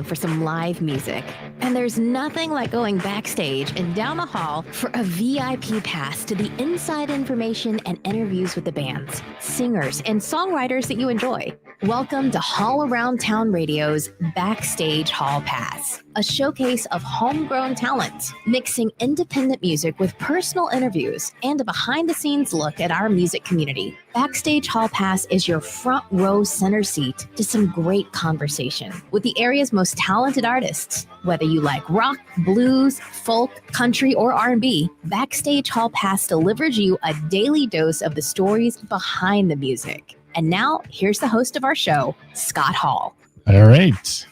for some live music. And there's nothing like going backstage and down the hall for a VIP pass to the inside information and interviews with the bands, singers, and songwriters that you enjoy. Welcome to Hall Around Town Radio's Backstage Hall Pass, a showcase of homegrown talent, mixing independent music with personal interviews and a behind-the-scenes look at our music community. Backstage Hall Pass is your front row center seat to some great conversation with the area's most talented artists. Whether you like rock, blues, folk, country, or R&B, Backstage Hall Pass delivers you a daily dose of the stories behind the music. And now, here's the host of our show, Scott Hall. All right.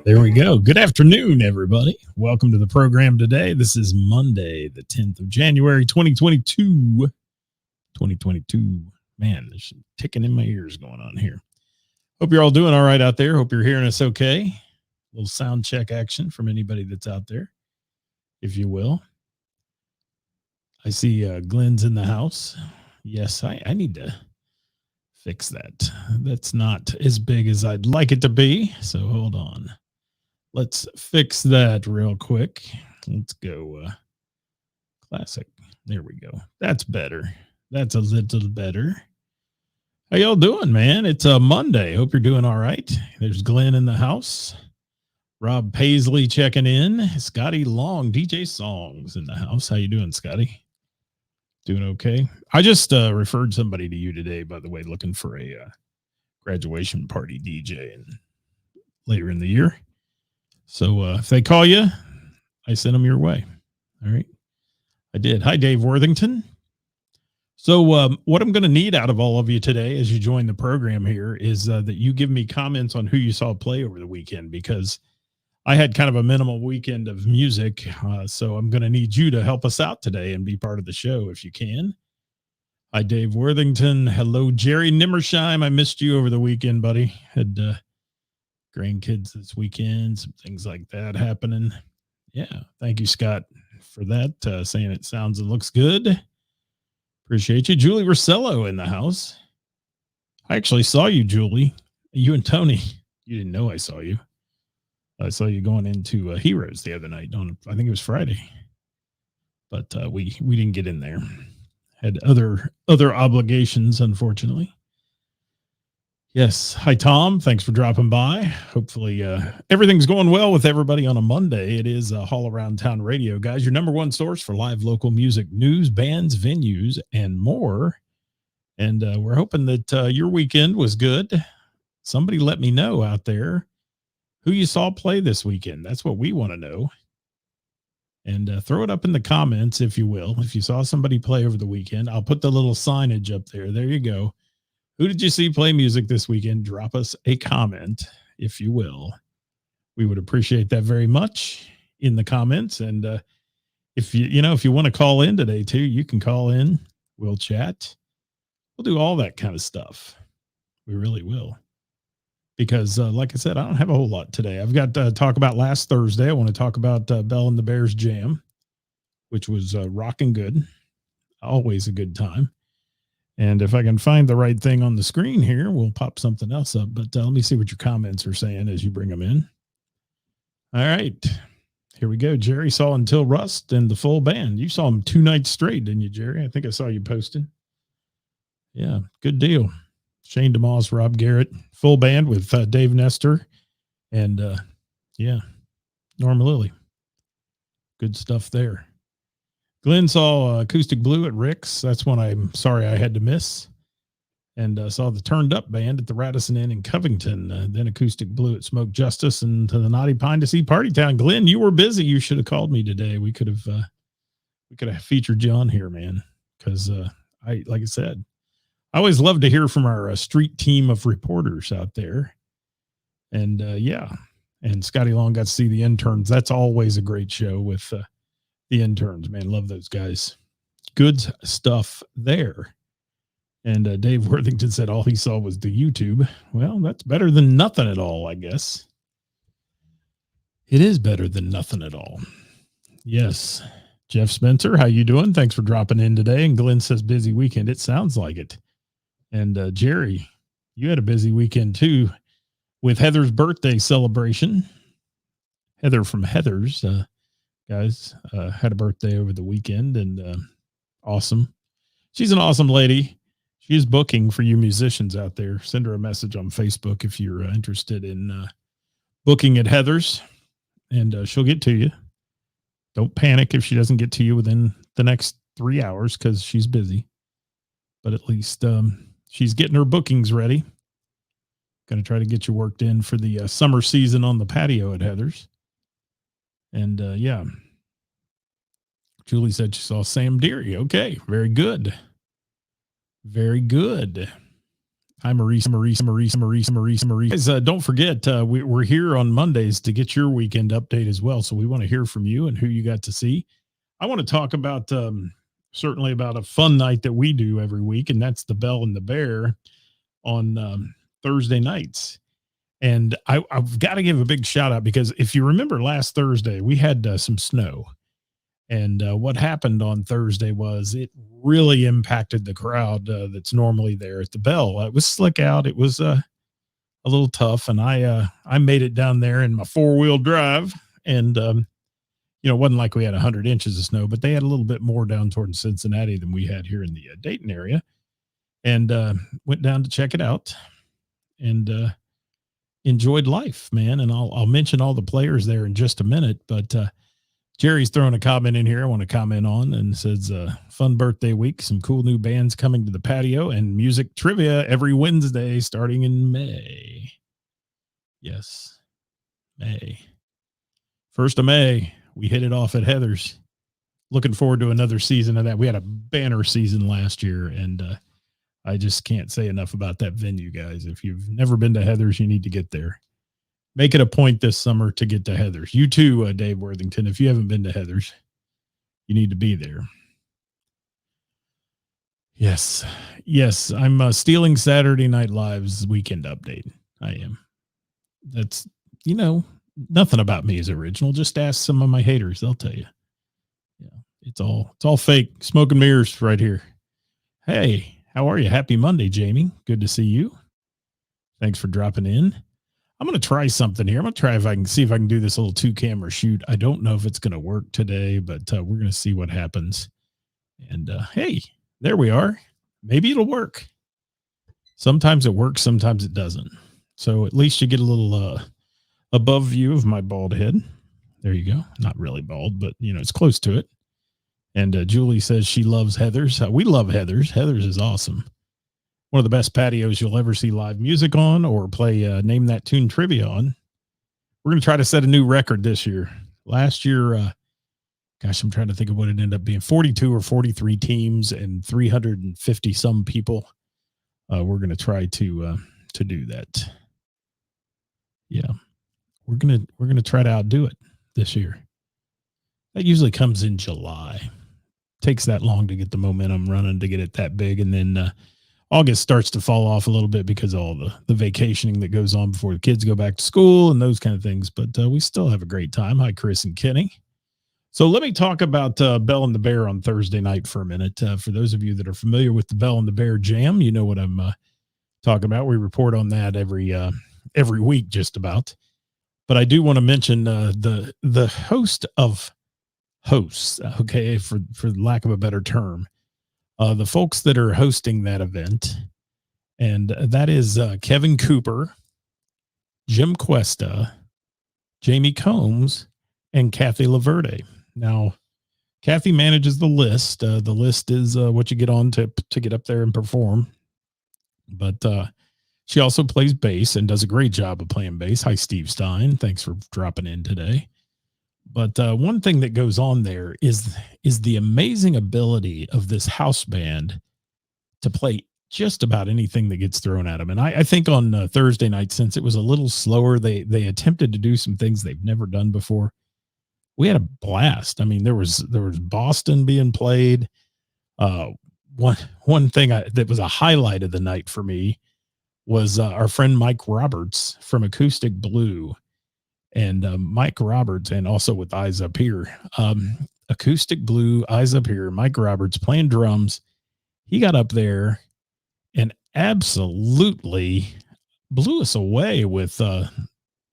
There we go. Good afternoon, everybody. Welcome to the program today. This is Monday, the 10th of January, 2022. 2022. Man, there's some ticking in my ears going on here. Hope you're all doing all right out there. Hope you're hearing us okay. A little sound check action from anybody that's out there, if you will. I see Glenn's in the house. Yes, I need to fix that. That's not as big as I'd like it to be. So hold on. Let's fix that real quick. Let's go classic. There we go. That's better. That's a little better. How y'all doing, man? It's a Monday. Hope you're doing all right. There's Glenn in the house. Rob Paisley checking in. Scotty Long, DJ Songs in the house. How you doing, Scotty? Doing okay. I just referred somebody to you today, by the way, looking for a graduation party DJ later in the year. So if they call you, I send them your way. All right. I did. Hi, Dave Worthington. So what I'm going to need out of all of you today as you join the program here is that you give me comments on who you saw play over the weekend, because I had kind of a minimal weekend of music, so I'm going to need you to help us out today and be part of the show if you can. Hi, Dave Worthington. Hello, Jerry Nimmersheim. I missed you over the weekend, buddy. Had grandkids this weekend, some things like that happening. Yeah, thank you, Scott, for that, saying it sounds and looks good. Appreciate you. Julie Rossello in the house. I actually saw you, Julie. You and Tony. You didn't know I saw you. I saw you going into Heroes the other night I think it was Friday, but we didn't get in there. Had other obligations, unfortunately. Yes. Hi, Tom. Thanks for dropping by. Hopefully everything's going well with everybody on a Monday. It is Hall Around Town Radio, guys, your number one source for live local music, news, bands, venues, and more. And we're hoping that your weekend was good. Somebody let me know out there who you saw play this weekend. That's what we want to know. And throw it up in the comments, if you will. If you saw somebody play over the weekend, I'll put the little signage up there. There you go. Who did you see play music this weekend? Drop us a comment, if you will. We would appreciate that very much in the comments. And if you want to call in today too, you can call in. We'll chat. We'll do all that kind of stuff. We really will. Because like I said, I don't have a whole lot today. I've got to talk about last Thursday. I want to talk about Bell and the Bears Jam, which was rocking good. Always a good time. And if I can find the right thing on the screen here, we'll pop something else up. But let me see what your comments are saying as you bring them in. All right. Here we go. Jerry saw Until Rust and the full band. You saw them 2 nights straight, didn't you, Jerry? I think I saw you posting. Yeah, good deal. Shane DeMoss, Rob Garrett, full band with Dave Nestor and Norma Lilly. Good stuff there. Glenn saw Acoustic Blue at Rick's. That's one I'm sorry I had to miss. And saw the Turned Up Band at the Radisson Inn in Covington. Then Acoustic Blue at Smoke Justice and to the Naughty Pine to see Party Town. Glenn, you were busy. You should have called me today. We could have featured you on here, man. Because like I said, I always love to hear from our street team of reporters out there. And and Scotty Long got to see the interns. That's always a great show with the interns, man. Love those guys. Good stuff there. And Dave Worthington said all he saw was the YouTube. Well, that's better than nothing at all, I guess. It is better than nothing at all. Yes. Jeff Spencer, how you doing? Thanks for dropping in today. And Glenn says busy weekend. It sounds like it. And Jerry, you had a busy weekend too. with Heather's birthday celebration. Heather from Heather's, guys, had a birthday over the weekend, and awesome. She's an awesome lady. She is booking for you musicians out there. Send her a message on Facebook if you're interested in booking at Heather's, and she'll get to you. Don't panic if she doesn't get to you within the next 3 hours because she's busy. But at least she's getting her bookings ready. Going to try to get you worked in for the summer season on the patio at Heather's. And yeah, Julie said she saw Sam Deary. Okay, very good. Very good. Hi, Maurice. Guys, don't forget, we're here on Mondays to get your weekend update as well. So we want to hear from you and who you got to see. I want to talk about certainly about a fun night that we do every week, and that's the Bell and the Bear on Thursday nights. And I've got to give a big shout out because if you remember last Thursday, we had some snow. And what happened on Thursday was it really impacted the crowd that's normally there at the Bell. It was slick out. It was a little tough. And I made it down there in my 4-wheel drive. And, it wasn't like we had 100 inches of snow, but they had a little bit more down toward Cincinnati than we had here in the Dayton area. And went down to check it out and enjoyed life, man. And I'll mention all the players there in just a minute, but Jerry's throwing a comment in here I want to comment on, and says, fun birthday week, some cool new bands coming to the patio, and music trivia every Wednesday starting in May. Yes, May. 1st of May, we hit it off at Heather's. Looking forward to another season of that. We had a banner season last year, and I just can't say enough about that venue, guys. If you've never been to Heather's, you need to get there. Make it a point this summer to get to Heather's. You too, Dave Worthington. If you haven't been to Heather's, you need to be there. Yes. I'm stealing Saturday Night Live's weekend update. I am. That's, nothing about me is original. Just ask some of my haters. They'll tell you. Yeah, it's all fake. Smoke and mirrors right here. Hey, how are you? Happy Monday, Jamie. Good to see you. Thanks for dropping in. I'm going to try something here. I'm going to try if I can do this little 2-camera shoot. I don't know if it's going to work today, but we're going to see what happens. And hey, there we are. Maybe it'll work. Sometimes it works, sometimes it doesn't. So at least you get a little above view of my bald head. There you go. Not really bald, but it's close to it. And Julie says she loves Heather's. We love Heather's. Heather's is awesome. One of the best patios you'll ever see live music on or play Name That Tune trivia on. We're going to try to set a new record this year. Last year, I'm trying to think of what it ended up being. 42 or 43 teams and 350 some people. We're going to try to do that. Yeah, we're gonna try to outdo it this year. That usually comes in July. Takes that long to get the momentum running to get it that big, and then August starts to fall off a little bit because of all the vacationing that goes on before the kids go back to school and those kind of things. But we still have a great time. Hi, Chris and Kenny. So let me talk about Bell and the Bear on Thursday night for a minute. For those of you that are familiar with the Bell and the Bear Jam, you know what I'm talking about. We report on that every week, just about. But I do want to mention the host of hosts. Okay, for lack of a better term. The folks that are hosting that event, and that is Kevin Cooper, Jim Cuesta, Jamie Combs, and Kathy Laverde. Now, Kathy manages the list. The list is what you get on to get up there and perform. But she also plays bass and does a great job of playing bass. Hi, Steve Stein. Thanks for dropping in today. But one thing that goes on there is the amazing ability of this house band to play just about anything that gets thrown at them. And I think on Thursday night, since it was a little slower, they attempted to do some things they've never done before. We had a blast. I mean, there was Boston being played. One thing that was a highlight of the night for me was our friend Mike Roberts from Acoustic Blue. And Mike Roberts, and also with Eyes Up Here, Acoustic Blue, Eyes Up Here, Mike Roberts playing drums. He got up there and absolutely blew us away with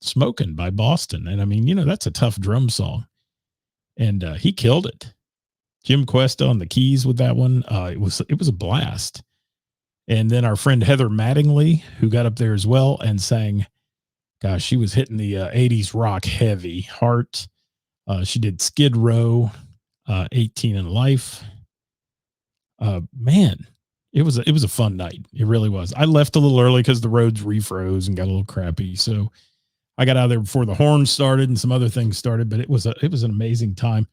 Smoking by Boston. And I mean, that's a tough drum song. And he killed it. Jim Cuesta on the keys with that one. It was a blast. And then our friend Heather Mattingly, who got up there as well and sang, gosh, she was hitting the 80s rock heavy. Heart. She did Skid Row, 18 in Life. Man, it was a fun night. It really was. I left a little early because the roads refroze and got a little crappy. So I got out of there before the horn started and some other things started, but it was an amazing time.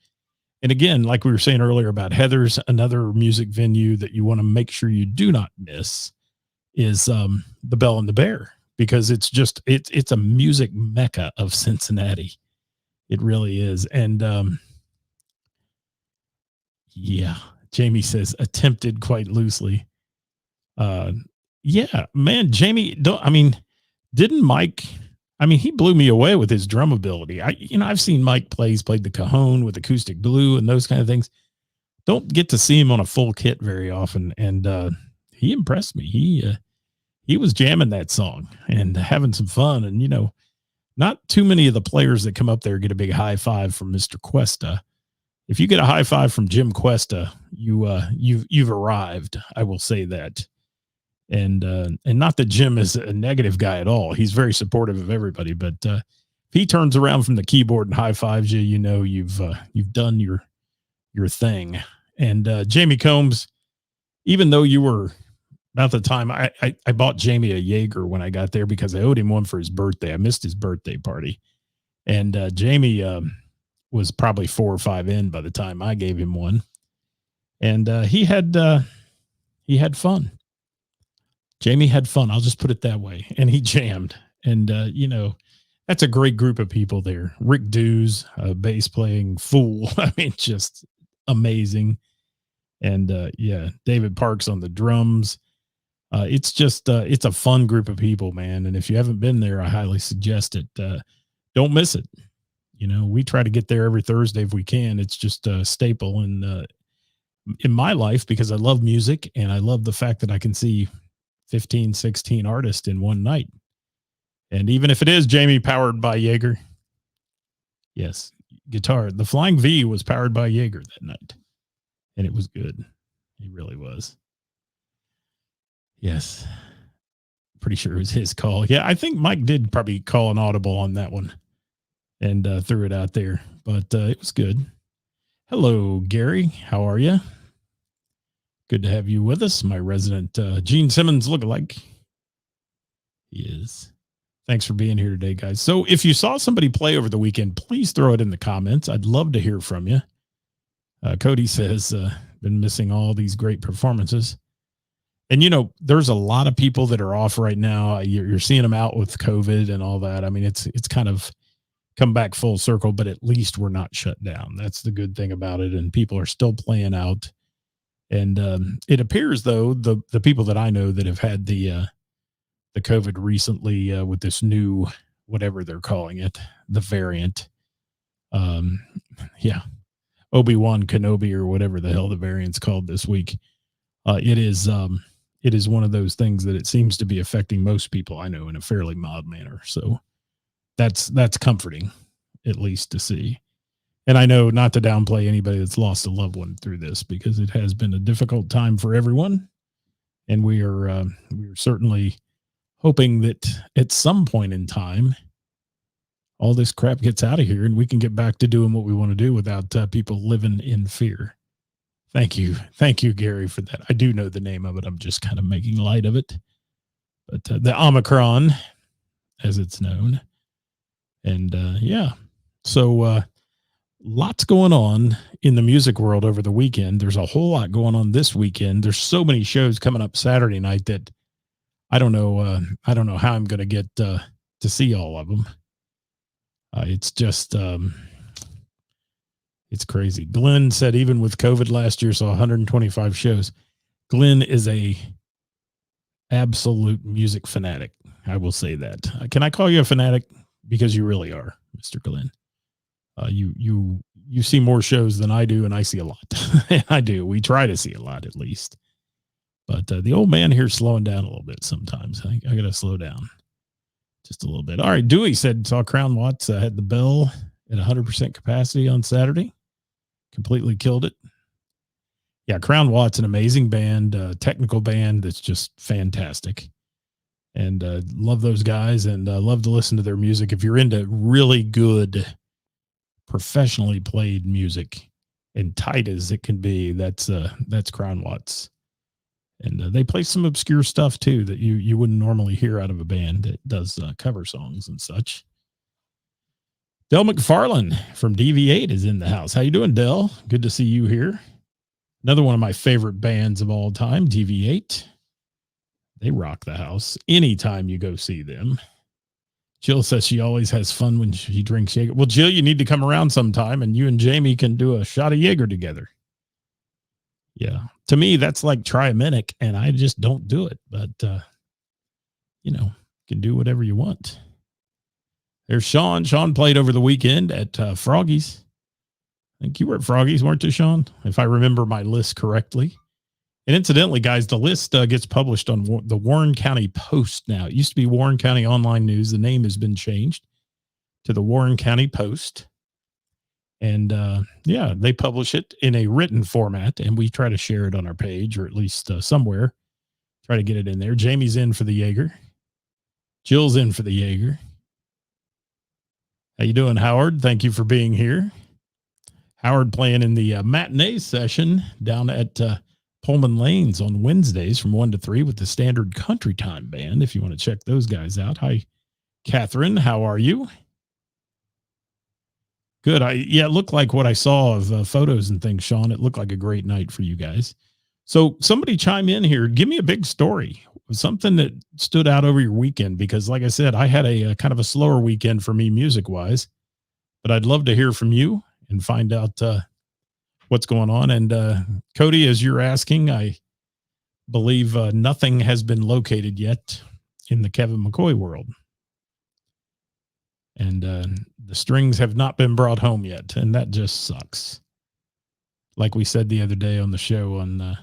And again, like we were saying earlier about Heather's, another music venue that you want to make sure you do not miss is the Bell and the Bear, because it's a music mecca of Cincinnati. It really is. And yeah, Jamie says attempted quite loosely. Yeah, man, Jamie, didn't Mike? I mean, he blew me away with his drum ability. I've seen Mike played the cajon with acoustic blue and those kind of things. Don't get to see him on a full kit very often. And he impressed me. He was jamming that song and having some fun. And, not too many of the players that come up there get a big high five from Mr. Cuesta. If you get a high five from Jim Cuesta, you've arrived. I will say that. And not that Jim is a negative guy at all. He's very supportive of everybody, but if he turns around from the keyboard and high fives you, you've done your thing. And Jamie Combs, even though you were about the time I bought Jamie a Jaeger when I got there because I owed him one for his birthday. I missed his birthday party. And Jamie was probably 4 or 5 in by the time I gave him one. And he had fun. Jamie had fun. I'll just put it that way. And he jammed. And, that's a great group of people there. Rick Dews, bass playing fool. I mean, just amazing. And, David Parks on the drums. It's just, it's a fun group of people, man. And if you haven't been there, I highly suggest it. Don't miss it. We try to get there every Thursday if we can. It's just a staple in my life because I love music and I love the fact that I can see 15, 16 artists in one night. And even if it is Jamie powered by Jaeger, yes, guitar, the Flying V was powered by Jaeger that night. And it was good. It really was. Yes. Pretty sure it was his call. Yeah, I think Mike did probably call an audible on that one and threw it out there. But it was good. Hello, Gary. How are you? Good to have you with us, my resident Gene Simmons lookalike. He is. Thanks for being here today, guys. So if you saw somebody play over the weekend, please throw it in the comments. I'd love to hear from you. Cody says, been missing all these great performances. And, there's a lot of people that are off right now. You're seeing them out with COVID and all that. I mean, it's kind of come back full circle, but at least we're not shut down. That's the good thing about it. And people are still playing out. And it appears, though, the people that I know that have had the COVID recently with this new, whatever they're calling it, the variant. Obi-Wan Kenobi or whatever the hell the variant's called this week. It is one of those things that it seems to be affecting most people I know in a fairly mild manner. So that's comforting, at least to see. And I know not to downplay anybody that's lost a loved one through this because it has been a difficult time for everyone. And we are certainly hoping that at some point in time, all this crap gets out of here and we can get back to doing what we want to do without people living in fear. Thank you. Thank you, Gary, for that. I do know the name of it. I'm just kind of making light of it. But the Omicron, as it's known. And so lots going on in the music world over the weekend. There's a whole lot going on this weekend. There's so many shows coming up Saturday night that I don't know how I'm going to get to see all of them. It's just, it's crazy. Glenn said even with COVID last year, saw 125 shows. Glenn is a absolute music fanatic. I will say that. Can I call you a fanatic? Because you really are, Mr. Glenn. You see more shows than I do, and I see a lot. I do. We try to see a lot at least. But the old man here is slowing down a little bit sometimes. I got to slow down. just a little bit. All right. Dewey said, saw Crown Watts had the bell at 100% capacity on Saturday. Completely killed it. Yeah, Crown Watts, an amazing band, technical band that's just fantastic. And love those guys and love to listen to their music. If you're into really good, professionally played music and tight as it can be, that's Crown Watts. And they play some obscure stuff too that you wouldn't normally hear out of a band that does cover songs and such. Del McFarlane from DV8 is in the house. How you doing, Del? Good to see you here. Another one of my favorite bands of all time, DV8. They rock the house anytime you go see them. Jill says she always has fun when she drinks Jaeger. Well, Jill, you need to come around sometime and you and Jamie can do a shot of Jaeger together. Yeah. To me, that's like Triaminic, and I just don't do it. But, you can do whatever you want. There's Sean. Sean played over the weekend at Froggy's. I think you were at Froggy's, weren't you, Sean? If I remember my list correctly. And incidentally, guys, the list gets published on the Warren County Post now. It used to be Warren County Online News. The name has been changed to the Warren County Post. And they publish it in a written format, and we try to share it on our page, or at least somewhere. Try to get it in there. Jamie's in for the Jaeger. Jill's in for the Jaeger. How you doing, Howard? Thank you for being here. Howard playing in the matinee session down at Pullman Lanes on Wednesdays from 1 to 3 with the Standard Country Time Band, if you want to check those guys out. Hi, Catherine. How are you? Good. It looked like what I saw of photos and things, Sean. It looked like a great night for you guys. So somebody chime in here. Give me a big story, something that stood out over your weekend, because like I said, I had a kind of a slower weekend for me music wise, but I'd love to hear from you and find out what's going on. And Cody, as you're asking, I believe nothing has been located yet in the Kevin McCoy world. And the strings have not been brought home yet. And that just sucks. Like we said the other day on the show on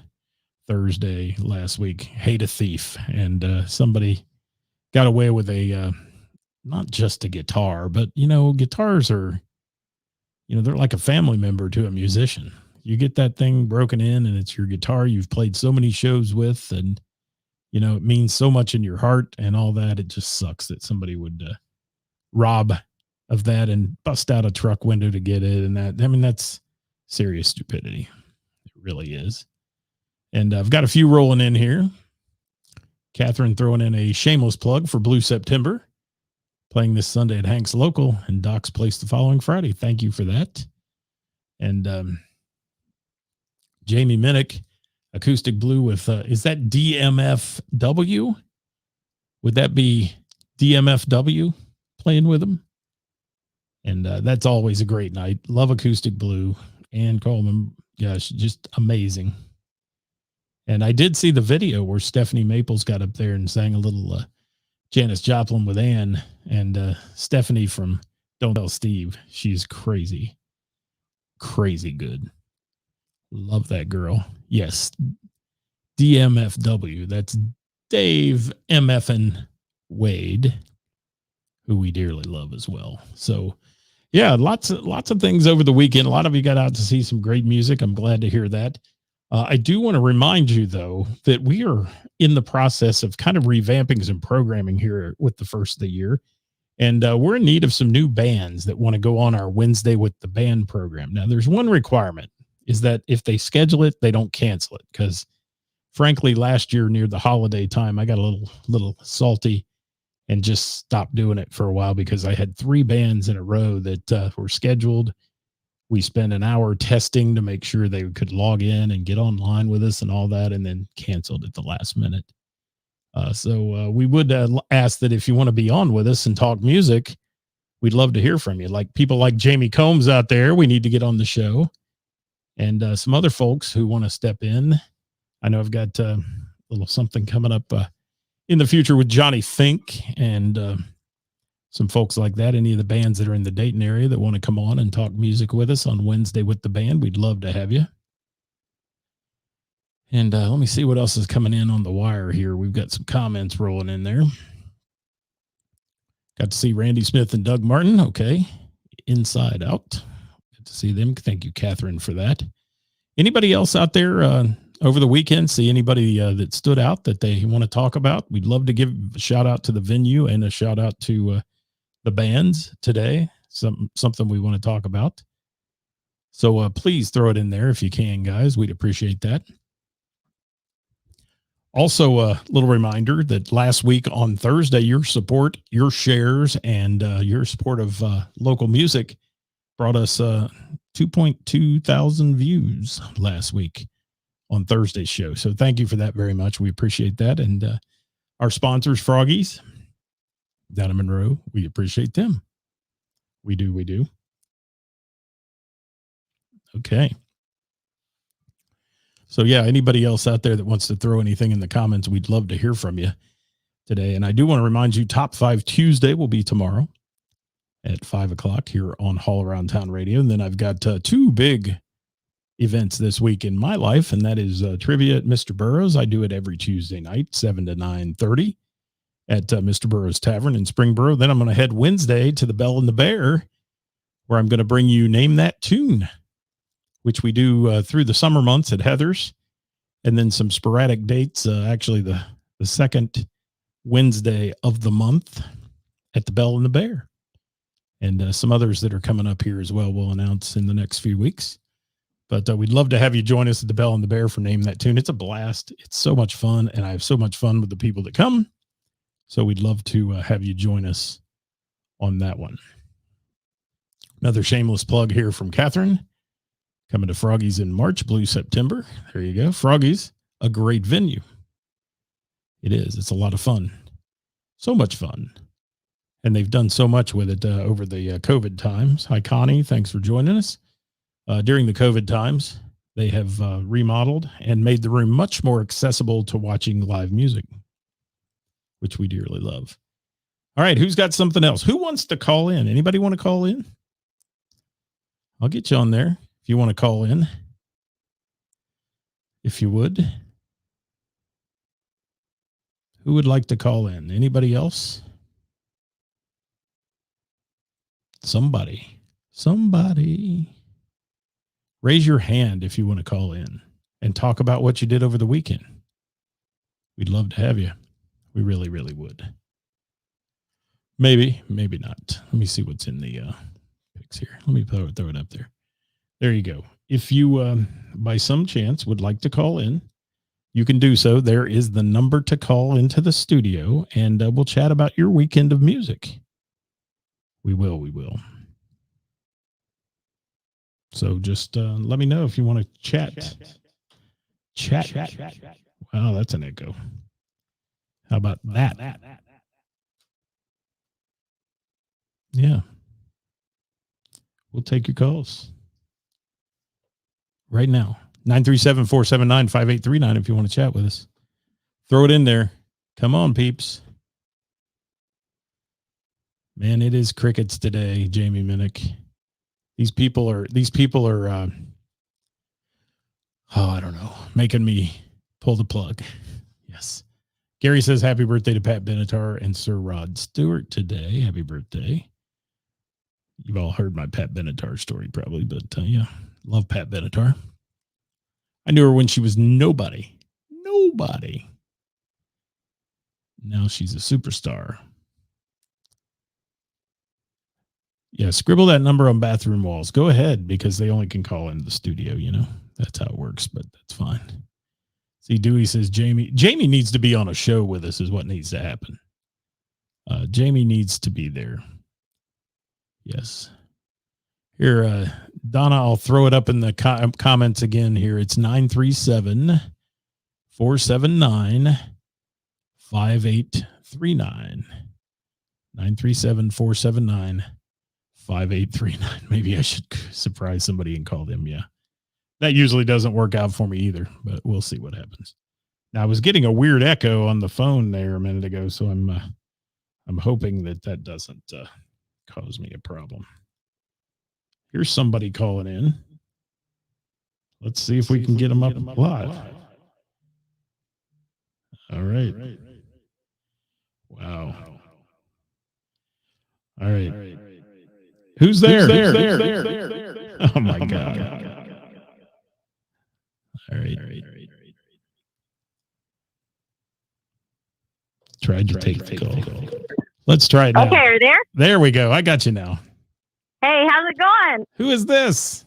Thursday last week, hate a thief. And somebody got away with not just a guitar, but, guitars are, they're like a family member to a musician. You get that thing broken in and it's your guitar you've played so many shows with, and, it means so much in your heart and all that. It just sucks that somebody would rob of that and bust out a truck window to get it. And that's serious stupidity. It really is. And I've got a few rolling in here. Catherine throwing in a shameless plug for Blue September, playing this Sunday at Hank's Local and Doc's Place the following Friday. Thank you for that. And Jamie Minnick, acoustic blue with, is that DMFW? Would that be DMFW playing with them? And that's always a great night. Love acoustic blue. And Coleman, gosh, just amazing. And I did see the video where Stephanie Maples got up there and sang a little Janis Joplin with Ann, and Stephanie from Don't Tell Steve. She's crazy good. Love that girl. Yes. DMFW. That's Dave MFN Wade, who we dearly love as well. So yeah, lots of things over the weekend. A lot of you got out to see some great music. I'm glad to hear that. I do want to remind you, though, that we are in the process of kind of revamping some programming here with the first of the year. And we're in need of some new bands that want to go on our Wednesday with the Band program. Now, there's one requirement, is that if they schedule it, they don't cancel it. Because, frankly, last year near the holiday time, I got a little salty and just stopped doing it for a while because I had 3 bands in a row that were scheduled. We spent an hour testing to make sure they could log in and get online with us and all that, and then canceled at the last minute. So we would ask that if you want to be on with us and talk music, we'd love to hear from you. Like people like Jamie Combs out there, we need to get on the show. And some other folks who want to step in. I know I've got a little something coming up in the future with Johnny Fink and some folks like that. Any of the bands that are in the Dayton area that want to come on and talk music with us on Wednesday with the Band, we'd love to have you. And let me see what else is coming in on the wire here. We've got some comments rolling in there. Got to see Randy Smith and Doug Martin. Okay. Inside Out. Good to see them. Thank you, Catherine, for that. Anybody else out there over the weekend? See anybody that stood out that they want to talk about? We'd love to give a shout out to the venue and a shout out to the bands today. Something we want to talk about. So please throw it in there if you can, guys. We'd appreciate that. Also, a little reminder that last week on Thursday, your support, your shares, and your support of local music brought us 2.2 thousand views last week on Thursday's show. So thank you for that very much. We appreciate that. And our sponsors, Froggies, down in Monroe, we appreciate them. We do. Okay. So yeah, anybody else out there that wants to throw anything in the comments, we'd love to hear from you today. And I do want to remind you, Top 5 Tuesday will be tomorrow at 5:00 here on All Around Town Radio. And then I've got two big events this week in my life, and that is trivia at Mr. Burroughs. I do it every Tuesday night, 7 to 9:30 at Mr. Burroughs Tavern in Springboro. Then I'm going to head Wednesday to the Bell and the Bear, where I'm going to bring you Name That Tune, which we do through the summer months at Heather's, and then some sporadic dates, actually the second Wednesday of the month at the Bell and the Bear. And some others that are coming up here as well we'll announce in the next few weeks. But we'd love to have you join us at the Bell and the Bear for Name That Tune. It's a blast. It's so much fun, and I have so much fun with the people that come. So we'd love to have you join us on that one. Another shameless plug here from Catherine. Coming to Froggies in March, Blue September. There you go. Froggies, a great venue. It is. It's a lot of fun. So much fun. And they've done so much with it over the COVID times. Hi, Connie. Thanks for joining us. During the COVID times, they have remodeled and made the room much more accessible to watching live music, which we dearly love. All right. Who's got something else? Who wants to call in? Anybody want to call in? I'll get you on there. If you want to call in, if you would. Who would like to call in? Anybody else? Somebody. Raise your hand if you want to call in and talk about what you did over the weekend. We'd love to have you. We really, really would. Maybe not. Let me see what's in the pics here. Let me throw it up there. There you go. If you, by some chance, would like to call in, you can do so. There is the number to call into the studio, and we'll chat about your weekend of music. We will. So just let me know if you want to chat. Chat. Wow, that's an echo. How about that? Yeah. We'll take your calls right now. 937-479-5839 if you want to chat with us. Throw it in there. Come on, peeps. Man, it is crickets today, Jamie Minnick. These people are I don't know, making me pull the plug. Yes. Gary says happy birthday to Pat Benatar and Sir Rod Stewart today. Happy birthday. You've all heard my Pat Benatar story probably, but yeah, love Pat Benatar. I knew her when she was nobody. Now she's a superstar. Yeah, scribble that number on bathroom walls. Go ahead, because they only can call into the studio, you know. That's how it works, but that's fine. See, Dewey says Jamie needs to be on a show with us is what needs to happen. Jamie needs to be there. Yes. Here, Donna, I'll throw it up in the comments again here. It's 937-479-5839. 937-479-5839. Maybe I should surprise somebody and call them. Yeah. That usually doesn't work out for me either, but we'll see what happens. Now, I was getting a weird echo on the phone there a minute ago, so I'm hoping that doesn't cause me a problem. Here's somebody calling in. Let's see if we can get them up live. All right. Wow. All right. Who's there? Oh my God. All right. Tried to take the call. Let's try it now. Okay, are you there? There we go. I got you now. Hey, how's it going? Who is this?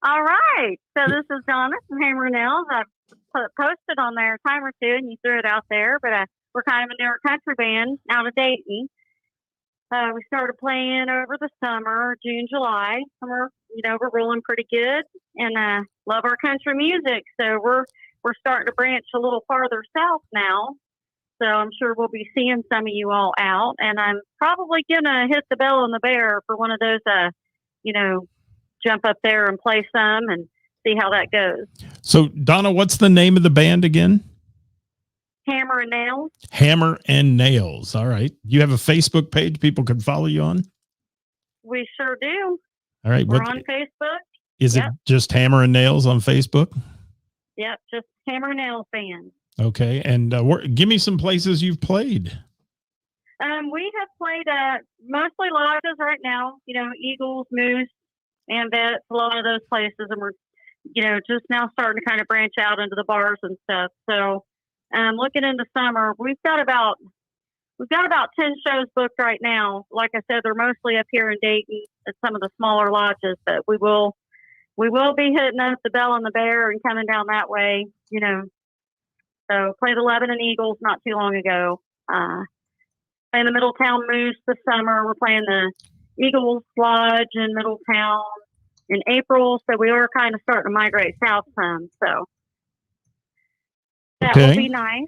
All right. So this is Donna from Hammer Nails. I've posted on there a time or two, and you threw it out there. But we're kind of a newer country band out of Dayton. We started playing over the summer, June, July. We're rolling pretty good, and love our country music. So we're starting to branch a little farther south now. So I'm sure we'll be seeing some of you all out, and I'm probably gonna hit the Bell and the Bear for one of those, jump up there and play some and see how that goes. So Donna, what's the name of the band again? Hammer and Nails. Hammer and Nails. All right. You have a Facebook page people can follow you on? We sure do. All right. We're on Facebook. Is it just Hammer and Nails on Facebook? Yep, just Hammer and Nails band. Okay. And give me some places you've played. We have played mostly lodges right now, Eagles, Moose, and Vets, a lot of those places. And we're, just now starting to kind of branch out into the bars and stuff. So looking into summer, we've got about 10 shows booked right now. Like I said, they're mostly up here in Dayton at some of the smaller lodges, but we will be hitting up the Bell and the Bear and coming down that way, So played the Lebanon Eagles not too long ago. Playing the Middletown Moose this summer. We're playing the Eagles Lodge in Middletown in April. So we are kind of starting to migrate south some. So that will be nice.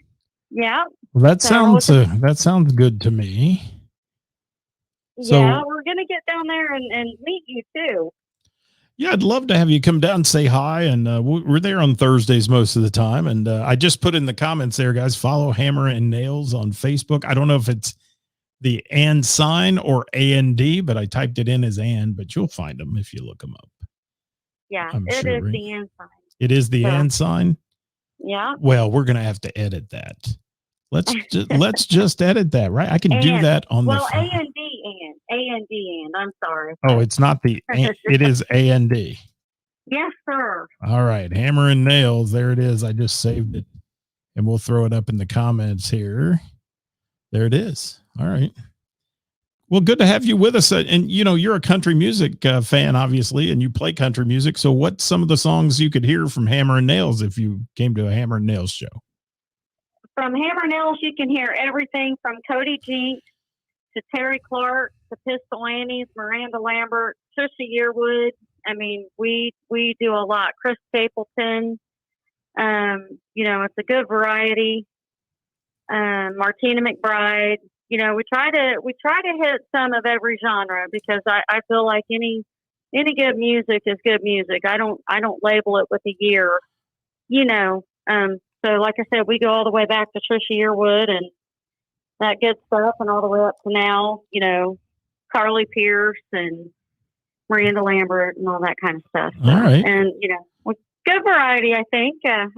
Yeah. Well, that sounds good to me. Yeah, we're gonna get down there and meet you too. Yeah, I'd love to have you come down and say hi. And we're there on Thursdays most of the time. And I just put in the comments there, guys, follow Hammer and Nails on Facebook. I don't know if it's the and sign or AND, but I typed it in as and, but you'll find them if you look them up. Yeah, it is the and sign. It is the and sign? Yeah. Well, we're going to have to edit that. Let's just edit that, right? I can do that on the phone. A&D, I'm sorry. Oh, it's not the, it is A&D. Yes, sir. All right. Hammer and Nails. There it is. I just saved it and we'll throw it up in the comments here. There it is. All right. Well, good to have you with us. And, you're a country music fan, obviously, and you play country music. So what's some of the songs you could hear from Hammer and Nails if you came to a Hammer and Nails show? From Hammer Nails, you can hear everything from Cody Jinks to Terry Clark to Pistol Annie's, Miranda Lambert, Trisha Yearwood. I mean, we do a lot. Chris Stapleton. It's a good variety. Martina McBride. We try to hit some of every genre because I feel like any good music is good music. I don't label it with a year. So like I said, we go all the way back to Trisha Yearwood and that good stuff, and all the way up to now, Carly Pierce and Miranda Lambert and all that kind of stuff. All right. And good variety, I think. And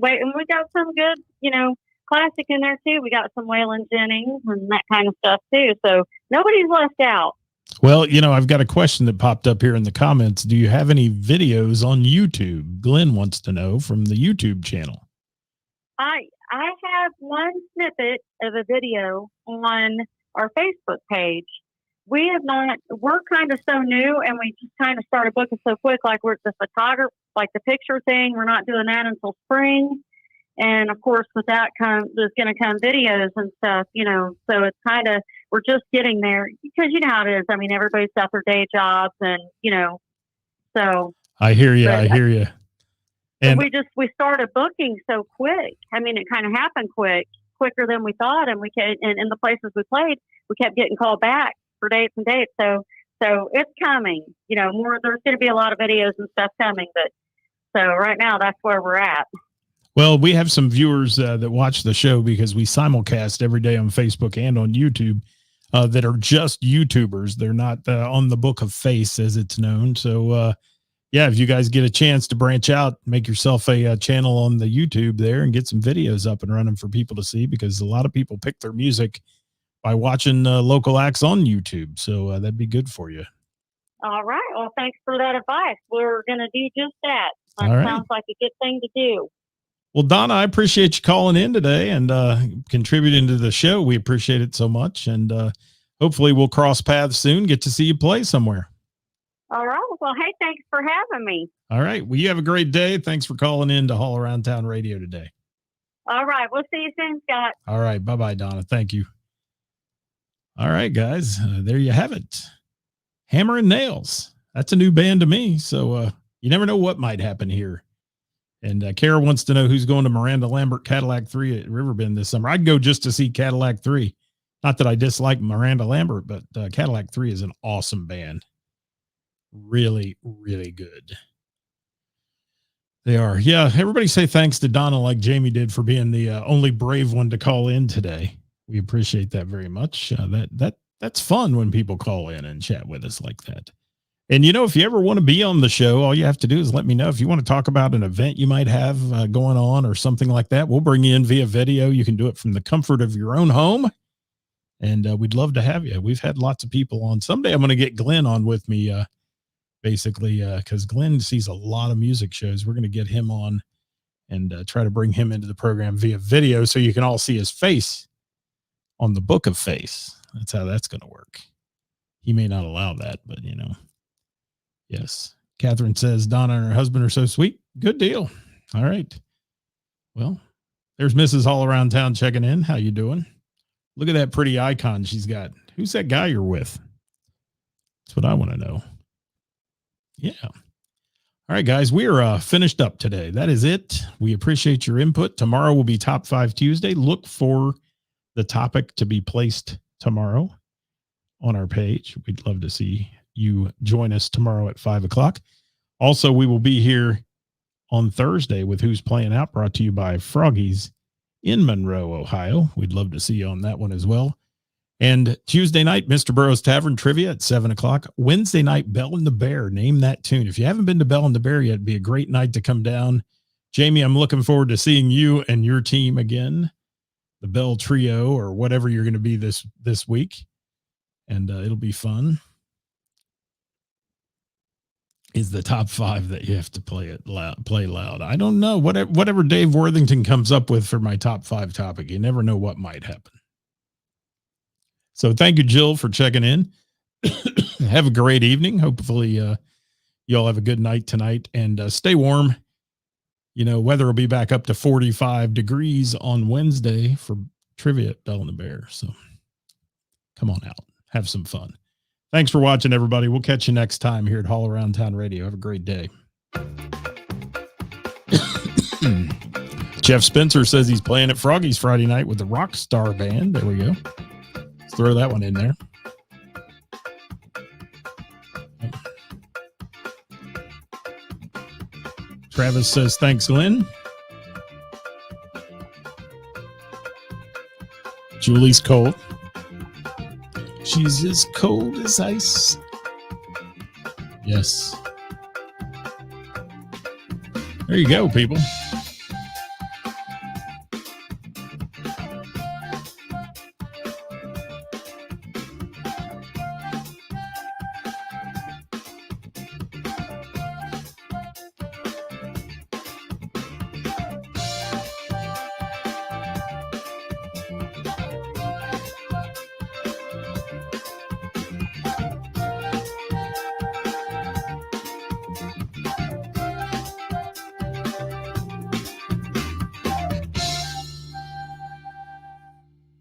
we got some good, classic in there too. We got some Waylon Jennings and that kind of stuff too. So nobody's left out. Well, I've got a question that popped up here in the comments. Do you have any videos on YouTube? Glenn wants to know from the YouTube channel. I have one snippet of a video on our Facebook page. We have not, we're kind of so new and we just kind of started booking so quick, like we're the photographer, like the picture thing. We're not doing that until spring. And of course, with that there's going to come videos and stuff, so it's kind of, we're just getting there because you know how it is. I mean, everybody's got their day jobs and, so. I hear you. And we started booking so quick. I mean, it kind of happened quicker than we thought. And and in the places we played, we kept getting called back for dates and dates. So it's coming, more, there's going to be a lot of videos and stuff coming, but so right now that's where we're at. Well, we have some viewers that watch the show because we simulcast every day on Facebook and on YouTube that are just YouTubers. They're not on the Book of Face as it's known. So, yeah, if you guys get a chance to branch out, make yourself a channel on the YouTube there and get some videos up and running for people to see, because a lot of people pick their music by watching local acts on YouTube. So that'd be good for you. All right. Well, thanks for that advice. We're going to do just that. That All right. sounds like a good thing to do. Well, Donna, I appreciate you calling in today and contributing to the show. We appreciate it so much. And hopefully we'll cross paths soon, get to see you play somewhere. All right. Well, hey, thanks for having me. All right. Well, you have a great day. Thanks for calling in to Haul Around Town Radio today. All right. We'll see you soon, Scott. All right. Bye-bye, Donna. Thank you. All right, guys. There you have it. Hammer and Nails. That's a new band to me. So you never know what might happen here. And Kara wants to know who's going to Miranda Lambert Cadillac 3 at Riverbend this summer. I'd go just to see Cadillac 3. Not that I dislike Miranda Lambert, but Cadillac 3 is an awesome band. Really, really good. They are. Yeah, everybody say thanks to Donna like Jamie did for being the only brave one to call in today. We appreciate that very much. That's fun when people call in and chat with us like that. And, you know, if you ever want to be on the show, all you have to do is let me know. If you want to talk about an event you might have going on or something like that, we'll bring you in via video. You can do it from the comfort of your own home. And we'd love to have you. We've had lots of people on. Someday I'm going to get Glenn on with me, basically, because Glenn sees a lot of music shows. We're going to get him on and try to bring him into the program via video so you can all see his face on the Book of Face. That's how that's going to work. He may not allow that, but, you know. Yes. Catherine says Donna and her husband are so sweet. Good deal. All right. Well, there's Mrs. All Around Town checking in. How you doing? Look at that pretty icon she's got. Who's that guy you're with? That's what I want to know. Yeah. All right, guys, we're finished up today. That is it. We appreciate your input. Tomorrow will be Top 5 Tuesday. Look for the topic to be placed tomorrow on our page. We'd love to see you join us tomorrow at 5:00. Also, we will be here on Thursday with Who's Playing Out, brought to you by Froggies in Monroe, Ohio. We'd love to see you on that one as well. And Tuesday night, Mr. Burroughs Tavern Trivia at 7:00. Wednesday night, Bell and the Bear. Name that tune. If you haven't been to Bell and the Bear yet, it'd be a great night to come down. Jamie, I'm looking forward to seeing you and your team again, the Bell Trio or whatever you're going to be this week. And it'll be fun. Is the top 5 that you have to play loud. I don't know. Whatever Dave Worthington comes up with for my top 5 topic, you never know what might happen. So thank you, Jill, for checking in. Have a great evening. Hopefully you all have a good night tonight and stay warm. You know, weather will be back up to 45 degrees on Wednesday for trivia at Bell and the Bear. So come on out. Have some fun. Thanks for watching, everybody. We'll catch you next time here at Haul Around Town Radio. Have a great day. Jeff Spencer says he's playing at Froggies Friday night with the Rockstar Band. There we go. Let's throw that one in there. Travis says, thanks, Glenn. Julie's cold. She's as cold as ice. Yes. There you go, people.